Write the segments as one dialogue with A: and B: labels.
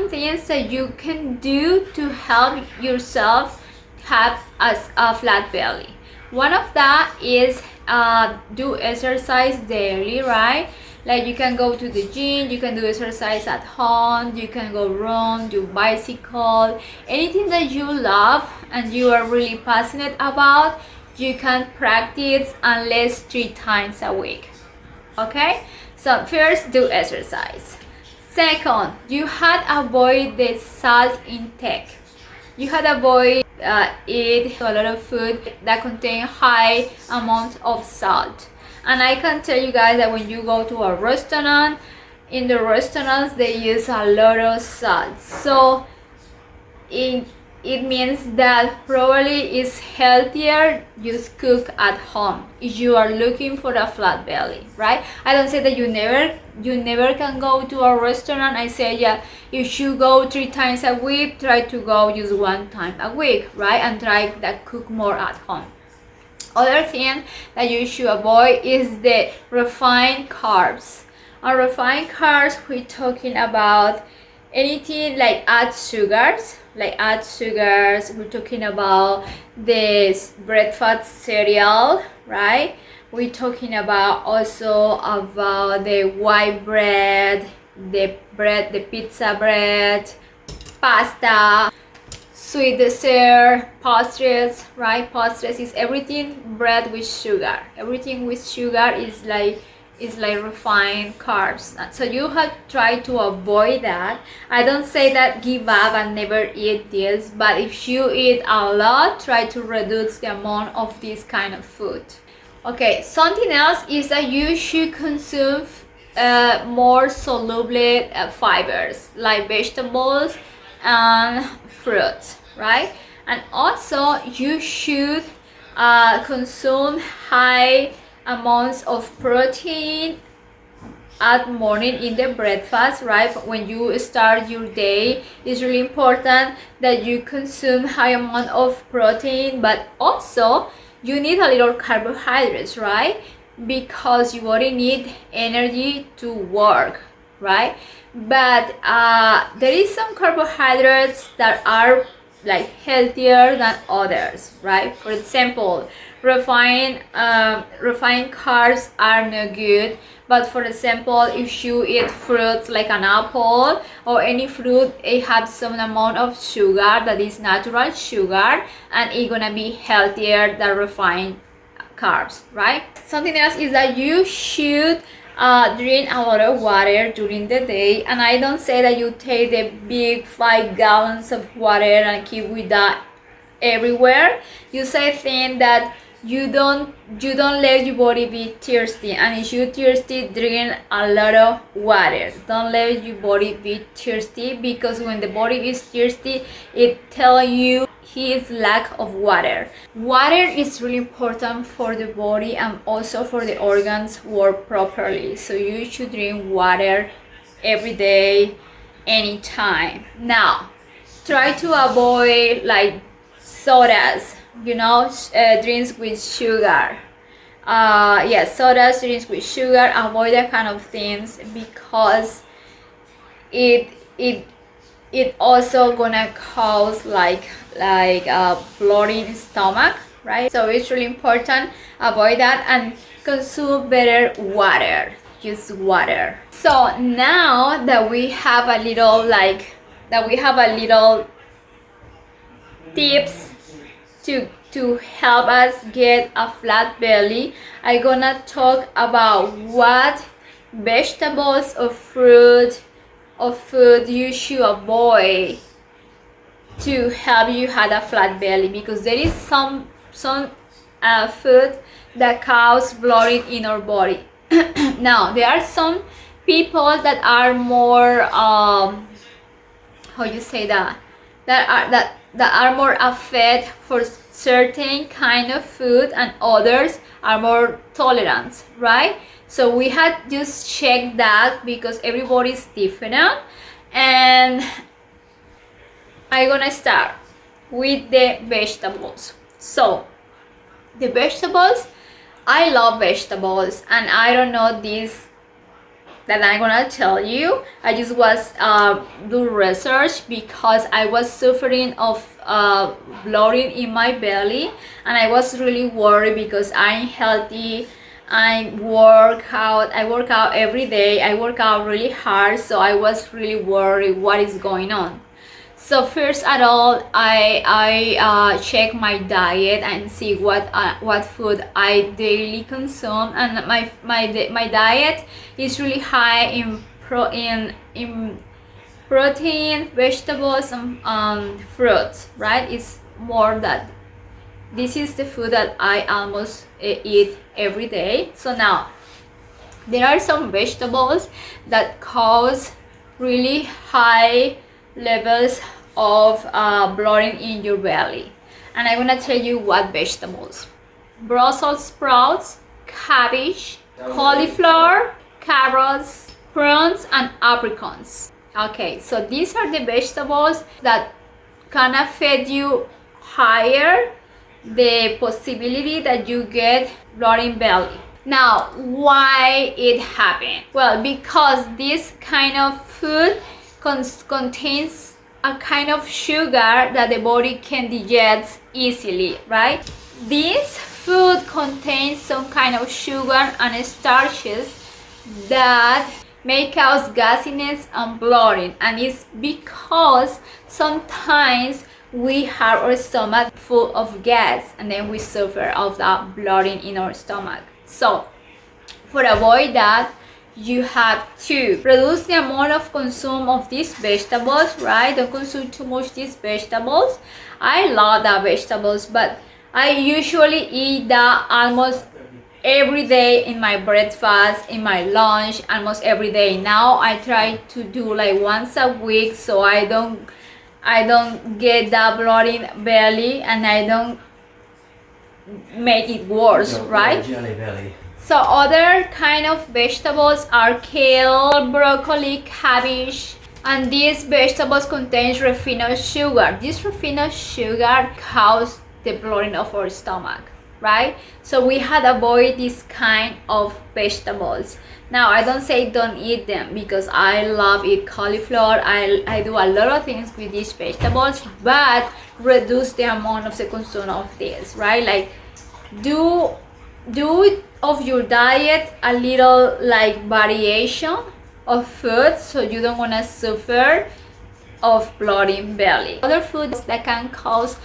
A: some things that you can do to help yourself have a flat belly. One of that is do exercise daily, right? Like you can go to the gym, you can do exercise at home, you can go run, do bicycle, anything that you love and you are really passionate about, you can practice at least 3 times a week. Okay, so first do exercise. Second, you had avoid the salt intake. You had avoid eat a lot of food that contain high amounts of salt. And I can tell you guys that when you go to a restaurant, in the restaurants they use a lot of salt. So it means that probably it's healthier just cook at home if you are looking for a flat belly, right? I don't say that you never can go to a restaurant. I say, yeah, if you go 3 times a week, try to go just 1 time a week, right? And try that cook more at home. Other thing that you should avoid is the refined carbs. On refined carbs, we're talking about anything like add sugars. We're talking about this breakfast cereal, right? We're talking about also about the white bread, the pizza bread, pasta, sweet dessert, pastries, right? Pastries is everything bread with sugar. Everything with sugar is like refined carbs. So you have tried to avoid that. I don't say that give up and never eat this, but if you eat a lot, try to reduce the amount of this kind of food. Okay, something else is that you should consume more soluble fibers like vegetables and fruits, right? And also you should consume high amounts of protein at morning in the breakfast, right? When you start your day, it's really important that you consume high amount of protein, but also you need a little carbohydrates, right? Because you already need energy to work, right? But there is some carbohydrates that are like healthier than others, right? For example, refined carbs are no good, but for example, if you eat fruits like an apple or any fruit, it has some amount of sugar that is natural sugar, and it's gonna be healthier than refined carbs, right? Something else is that you should drink a lot of water during the day, and I don't say that you take the big 5 gallons of water and keep with that everywhere. You say think that you don't let your body be thirsty, and if you're thirsty, drink a lot of water. Don't let your body be thirsty, because when the body is thirsty, it tells you his lack of water. Water is really important for the body and also for the organs work properly. So you should drink water every day, anytime. Now, try to avoid like sodas, drinks with sugar. Sodas, drinks with sugar. Avoid that kind of things, because it also gonna cause like bloating stomach, right? So it's really important, avoid that and consume better water. Use water. So now that we have a little tips to help us get a flat belly, I'm gonna talk about what vegetables or food you should avoid to help you have a flat belly, because there is some food that cause bloating in our body. Now there are some people that are more that are more affected for certain kind of food, and others are more tolerant, right? So we had just check that, because everybody is different. And I'm gonna start with the vegetables. So the vegetables, I love vegetables, and I don't know this that I'm gonna tell you. I just was do research because I was suffering of bloating in my belly, and I was really worried because I'm healthy. I work out every day. I work out really hard, so I was really worried what is going on. So first at all, I check my diet and see what food I daily consume, and my diet is really high in protein, vegetables, and fruits. Right? It's more that this is the food that I almost eat every day. So now there are some vegetables that cause really high levels of bloating in your belly, and I'm gonna tell you what vegetables: Brussels sprouts, cabbage, cauliflower, carrots, prunes, and apricots. Okay, so these are the vegetables that kind of feed you higher the possibility that you get bloating belly. Now, why it happened? Well, because this kind of food contains a kind of sugar that the body can digest easily, right? This food contains some kind of sugar and starches that may cause gasiness and bloating, and it's because sometimes we have our stomach full of gas and then we suffer of that bloating in our stomach. So for avoid that, you have to reduce the amount of consume of these vegetables, right? Don't consume too much these vegetables. I love the vegetables, but I usually eat that almost every day in my breakfast, in my lunch, almost every day. Now I try to do like once a week, so I don't get that bloating belly and I don't make it worse, right?
B: Jelly belly.
A: So other kind of vegetables are kale, broccoli, cabbage, and these vegetables contain refined sugar. This refined sugar causes the bloating of our stomach, right? So we had to avoid this kind of vegetables. Now I don't say don't eat them because I love eat cauliflower. I do a lot of things with these vegetables, but reduce the amount of the consumption of this, right? Like do of your diet a little like variation of food so you don't want to suffer of bloating belly. Other foods that can cause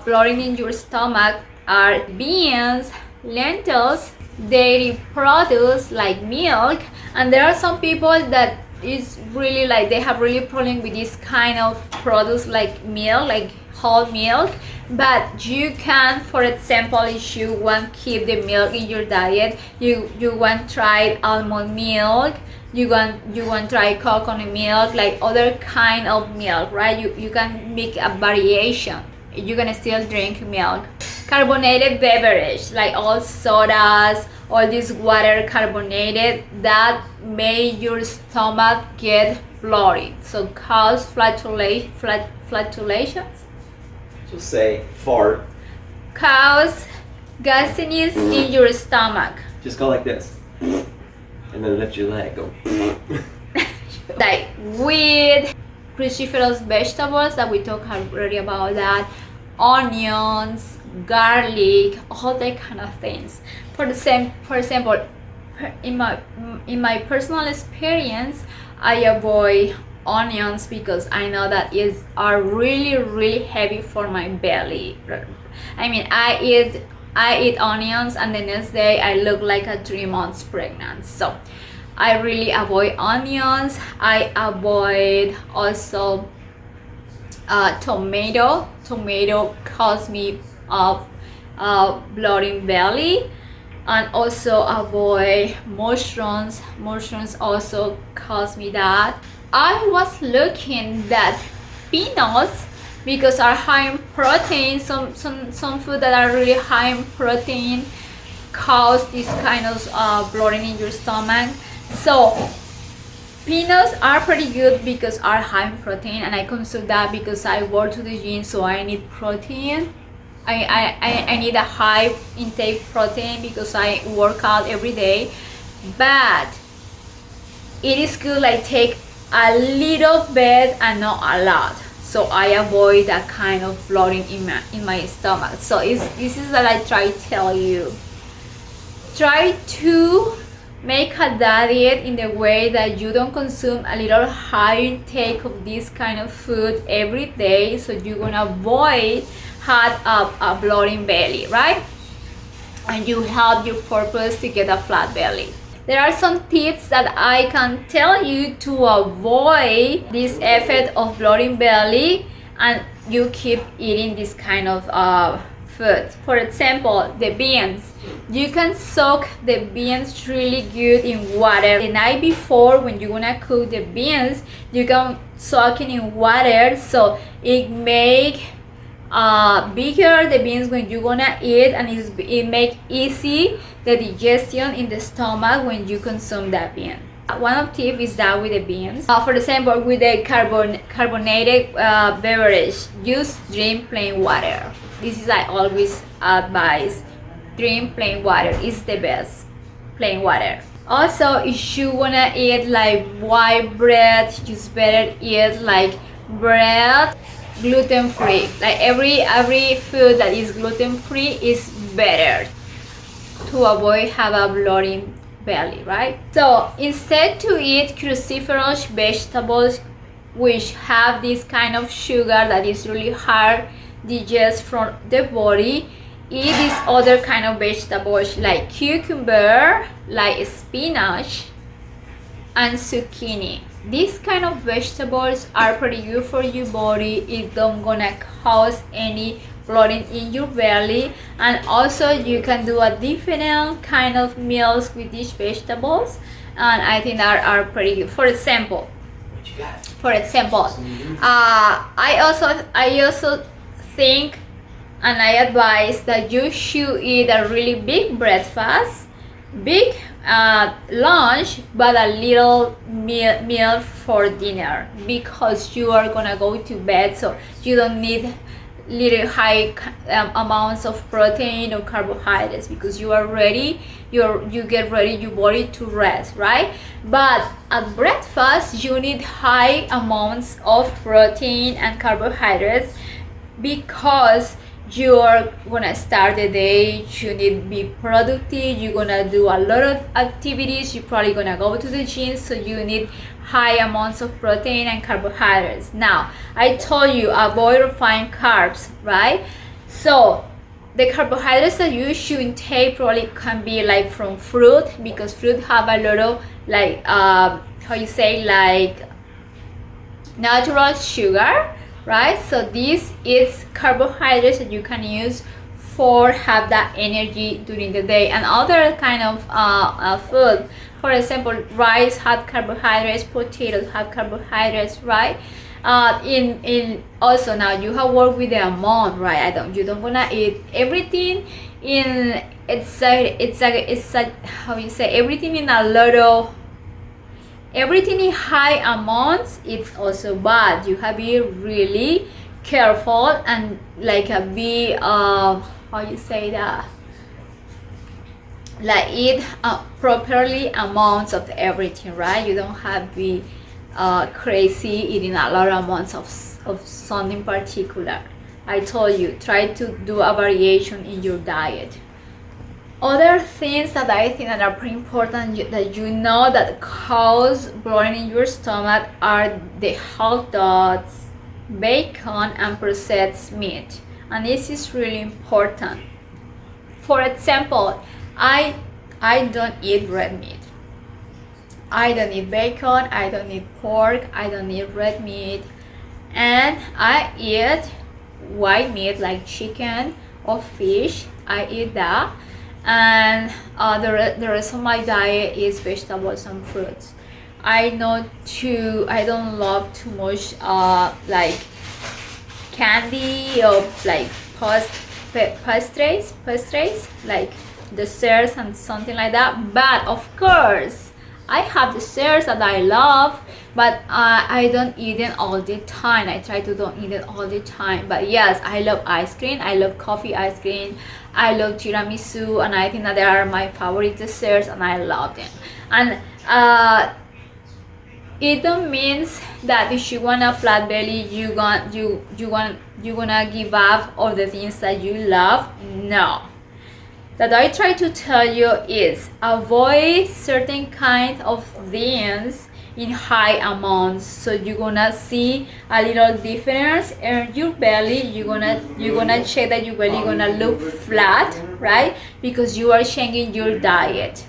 A: bloating in your stomach are beans, lentils, dairy products like milk, and there are some people that is really like they have really problem with this kind of products like milk, like whole milk. But you can, for example, if you want to keep the milk in your diet, you want to try almond milk, you want to try coconut milk, like other kind of milk, right? You can make a variation. You're gonna still drink milk. Carbonated beverage like all sodas, all this water carbonated, that may your stomach get bloated, so cause flatulations.
B: Just say fart.
A: Cause gasiness in your stomach.
B: Just go like this, and then lift your leg. Go.
A: Like with cruciferous vegetables that we talked already about that, onions, garlic, all that kind of things. For example, in my personal experience, I avoid onions because I know that are really heavy for my belly. I mean, I eat onions and the next day I look like a 3 months pregnant. So I really avoid onions. I avoid also tomato cause me bloating belly, and also avoid mushrooms also cause me that. I was looking that peanuts, because are high in protein, some food that are really high in protein cause this kind of bloating in your stomach. So peanuts are pretty good because are high in protein, and I consume that because I work to the gym, so I need protein. I need a high intake protein because I work out every day. But it is good like take a little bit and not a lot, so I avoid that kind of bloating in my stomach. So this is what I try to tell you. Try to make a diet in the way that you don't consume a little high intake of this kind of food every day, so you're gonna avoid have a bloating belly, right? And you help your purpose to get a flat belly. There are some tips that I can tell you to avoid this effect of bloating belly, and you keep eating this kind of food. For example, the beans. You can soak the beans really good in water. The night before, when you're gonna cook the beans, you can soak it in water, so it make bigger the beans when you're gonna eat, and it make easy the digestion in the stomach when you consume that bean. One of the tips is that with the beans, for example, with the carbonated beverage, just drink plain water. This is I always advise. Drink plain water is the best. Plain water. Also, if you wanna eat like white bread, you better eat like bread gluten-free. Like every food that is gluten-free is better to avoid have a bloating belly, right? So instead to eat cruciferous vegetables which have this kind of sugar that is really hard digest from the body, eat these other kind of vegetables like cucumber, like spinach, and zucchini. These kind of vegetables are pretty good for your body. It don't gonna cause any bloating in your belly, and also you can do a different kind of meals with these vegetables, and I think that are pretty good. For example, I also think and I advise that you should eat a really big breakfast, big lunch, but a little meal for dinner, because you are gonna go to bed, so you don't need little high amounts of protein or carbohydrates, because you are ready, you get ready your body to rest, right? But at breakfast you need high amounts of protein and carbohydrates, because you're gonna start the day, you need to be productive, you're gonna do a lot of activities, you're probably gonna go to the gym, so you need high amounts of protein and carbohydrates. Now, I told you avoid refined carbs, right? So the carbohydrates that you should intake probably can be like from fruit, because fruit have a lot of like like natural sugar, right? So this is carbohydrates that you can use for have that energy during the day. And other kind of food, for example, rice have carbohydrates, potatoes have carbohydrates, right? In also now you have worked with the amount, right? You don't wanna eat everything in it's like how you say, everything in a lot of, everything in high amounts, it's also bad. You have to be really careful and like be how you say that, like eat properly amounts of everything, right? You don't have to be crazy eating a lot of amounts of something particular. I told you, try to do a variation in your diet. Other things that I think that are pretty important that you know that cause bloating in your stomach are the hot dogs, bacon, and processed meat. And this is really important. For example, I don't eat red meat. I don't eat bacon, I don't eat pork, I don't eat red meat, and I eat white meat like chicken or fish. I eat that. And the rest of my diet is vegetables and fruits. I don't love too much like candy or like pastries like desserts and something like that. But of course I have desserts that I love, but I don't eat them all the time. I try to don't eat it all the time. But yes, I love ice cream. I love coffee ice cream. I love tiramisu, and I think that they are my favorite desserts, and I love them. And it don't means that if you want a flat belly, you gonna give up all the things that you love. No. That I try to tell you is avoid certain kind of things in high amounts, so you're gonna see a little difference in your belly. You're gonna check that your belly gonna look flat, right? Because you are changing your diet.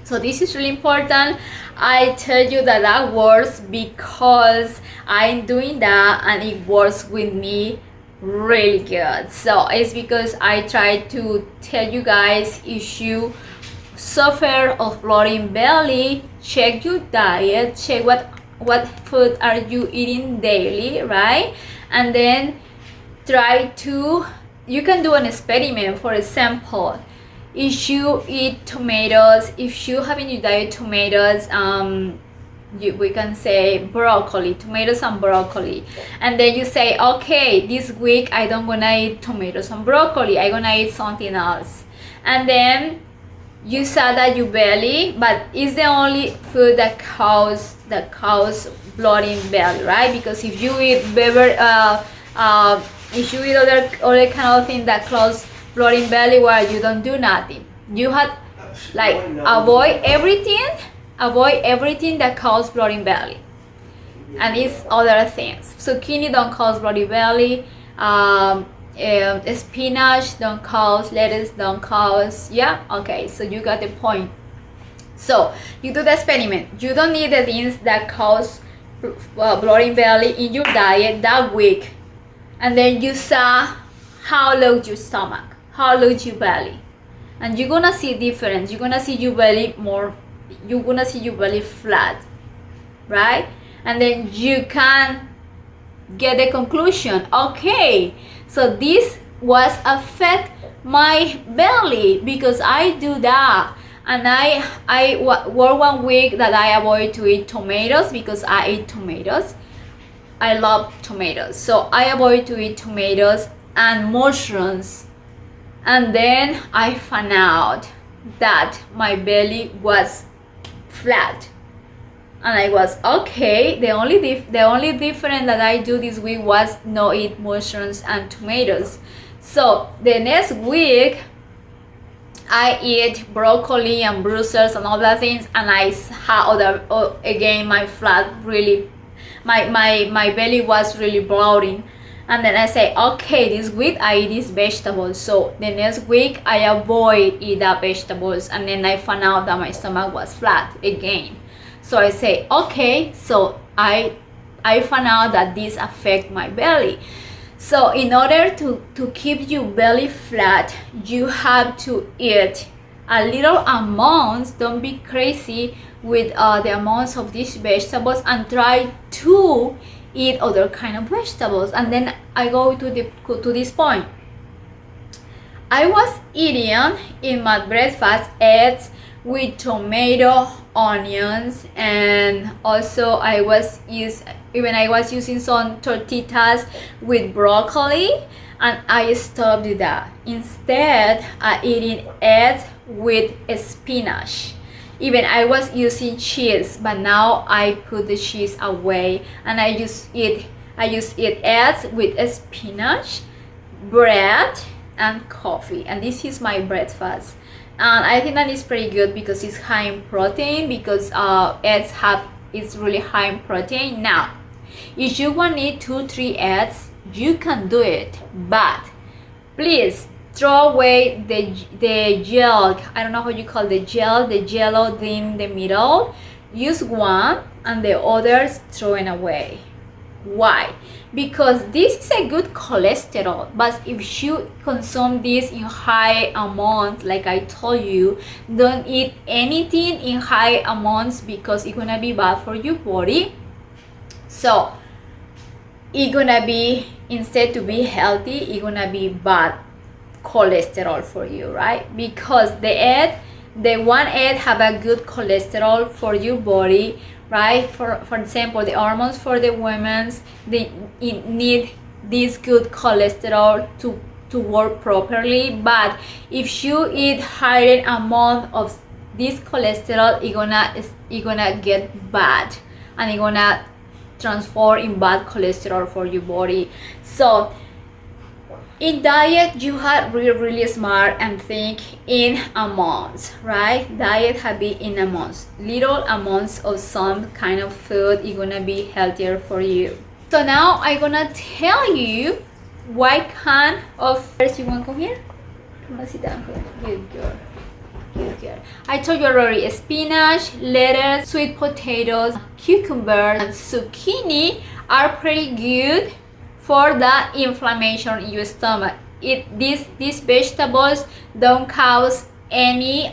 A: So this is really important. I tell you that works because I'm doing that and it works with me really good. So it's because I try to tell you guys, if you suffer of bloating belly, check your diet, check what food are you eating daily, right? And then try to, you can do an experiment. For example, if you eat tomatoes, if you have in your diet tomatoes, we can say broccoli, tomatoes and broccoli, and then you say, okay, this week I don't gonna eat tomatoes and broccoli, I gonna eat something else, and then you saw that your belly, but it's the only food that cause bloating belly, right? Because if you eat if you eat other kind of thing that cause bloating belly, well, you don't do nothing. You had like avoid everything that causes bloating belly, and it's other things. Zucchini don't cause bloating belly, spinach don't cause, lettuce don't cause. Yeah, okay, so you got the point. So you do the experiment. You don't need the things that cause bloating belly in your diet that week, and then you saw how looks your stomach, how looks your belly, and you're gonna see difference. You're gonna see your belly more, you're gonna see your belly flat, right? And then you can get the conclusion, okay, so this was affect my belly because I do that. And I work 1 week that I avoid to eat tomatoes because I eat tomatoes. I love tomatoes, so I avoid to eat tomatoes and mushrooms, and then I found out that my belly was flat, and I was okay. The only difference that I do this week was not eat mushrooms and tomatoes. So the next week I eat broccoli and Brussels and all that things, and I had again my flat really, my belly was really bloating. And then I say, okay, this week I eat these vegetables. So the next week I avoid eat the vegetables, and then I found out that my stomach was flat again. So I say, okay, so I found out that this affect my belly. So in order to keep your belly flat, you have to eat a little amounts. Don't be crazy with the amounts of these vegetables, and try to eat other kind of vegetables. And then I go to this point. I was eating in my breakfast eggs with tomato, onions, and also I was using some tortillas with broccoli, and I stopped that. Instead, I eating eggs with spinach. Even I was using cheese, but now I put the cheese away, and I just eat eggs with spinach, bread, and coffee. And this is my breakfast. And I think that is pretty good because it's high in protein, because eggs it's really high in protein. Now, if you want to eat 2-3 eggs, you can do it, but please throw away the gel. I don't know how you call the yellow thing in the middle. Use one and the others thrown away. Why? Because this is a good cholesterol, but if you consume this in high amounts, like I told you, don't eat anything in high amounts because it's gonna be bad for your body. So it's gonna be, instead to be healthy, it's gonna be bad cholesterol for you, right? Because the one egg have a good cholesterol for your body, right? For example, the hormones for the women's, they need this good cholesterol to work properly. But if you eat higher amount of this cholesterol, it's gonna get bad and it's gonna transform in bad cholesterol for your body. So in diet, you have really smart and think in amounts, right? Diet have be in amounts. Little amounts of some kind of food is gonna be healthier for you. So now I'm gonna tell you what kind of. First, you wanna come here? Come on, sit down here. Good girl. Good girl. I told you already. Spinach, lettuce, sweet potatoes, cucumbers, and zucchini are pretty good for the inflammation in your stomach. These vegetables don't cause any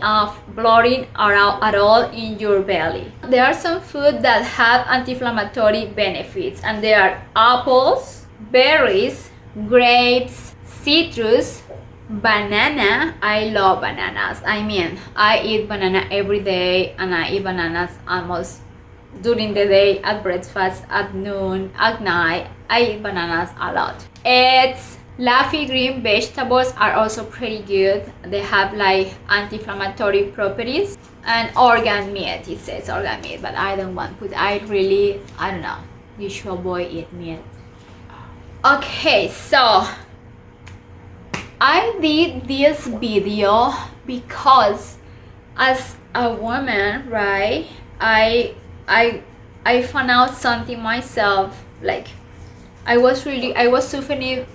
A: bloating at all in your belly. There are some food that have anti-inflammatory benefits, and they are apples, berries, grapes, citrus, banana. I love bananas. I mean, I eat banana every day, and I eat bananas almost during the day, at breakfast, at noon, at night. I eat bananas a lot. Eggs, leafy green vegetables are also pretty good. They have like anti-inflammatory properties. And organ meat, it says organ meat, but I don't want to put. I don't know. You should avoid eat meat. Okay, so I did this video because as a woman, right, I found out something myself. Like I was suffering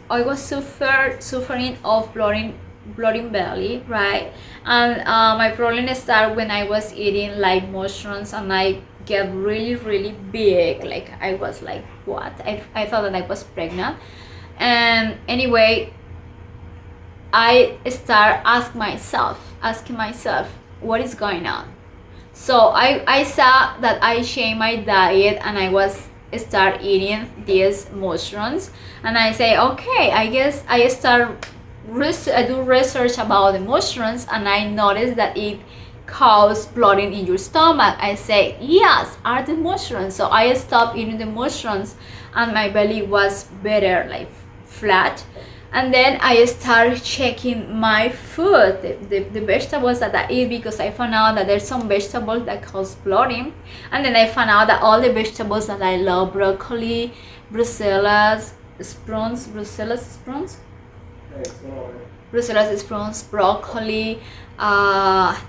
A: of bloating belly, right? And my problem started when I was eating like mushrooms, and I get really big. Like I was like, what? I thought that I was pregnant. And anyway, I start asking myself what is going on. So I saw that I changed my diet, and I was start eating these mushrooms, and I say, okay, I guess I do research about the mushrooms, and I noticed that it causes bloating in your stomach. I say, yes, are the mushrooms. So I stopped eating the mushrooms, and my belly was better, like flat. And then I started checking my food, the vegetables that I eat, because I found out that there's some vegetables that cause bloating. And then I found out that all the vegetables that I love, broccoli, Brussels sprouts, broccoli,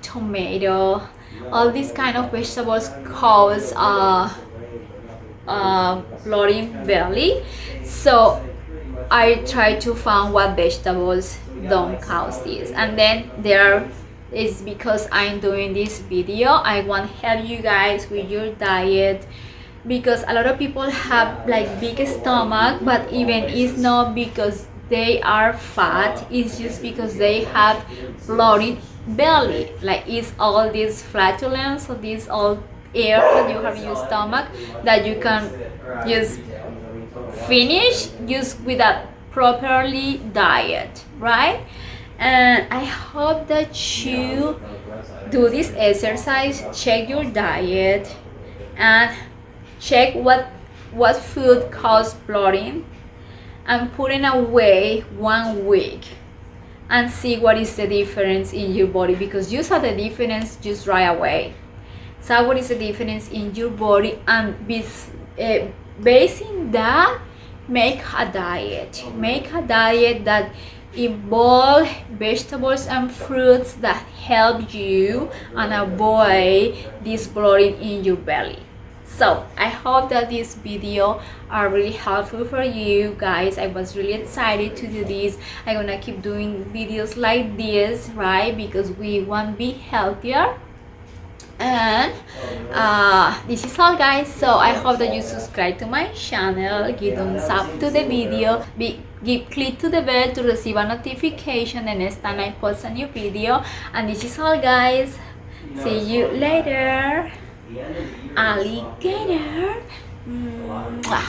A: tomato, all these kind of vegetables cause bloating belly. So I try to find what vegetables don't cause this, and then it's because I'm doing this video. I want to help you guys with your diet, because a lot of people have like big stomach, but even it's not because they are fat, it's just because they have bloated belly. Like it's all this flatulence, so this all air that you have in your stomach that you can just finish just with a properly diet, right? And I hope that you do this exercise, check your diet, and check what food cause bloating, and put it away 1 week and see what is the difference in your body, because you saw the difference just right away. So what is the difference in your body, and basing that, make a diet that involve vegetables and fruits that help you and avoid this bloating in your belly. So I hope that this video are really helpful for you guys. I was really excited to do this. I'm gonna keep doing videos like this, right, because we want to be healthier. And this is all, guys. So I hope that you subscribe to my channel, give thumbs up to the video, click to the bell to receive a notification the next time I post a new video. And this is all, guys. See you later, alligator. Mwah.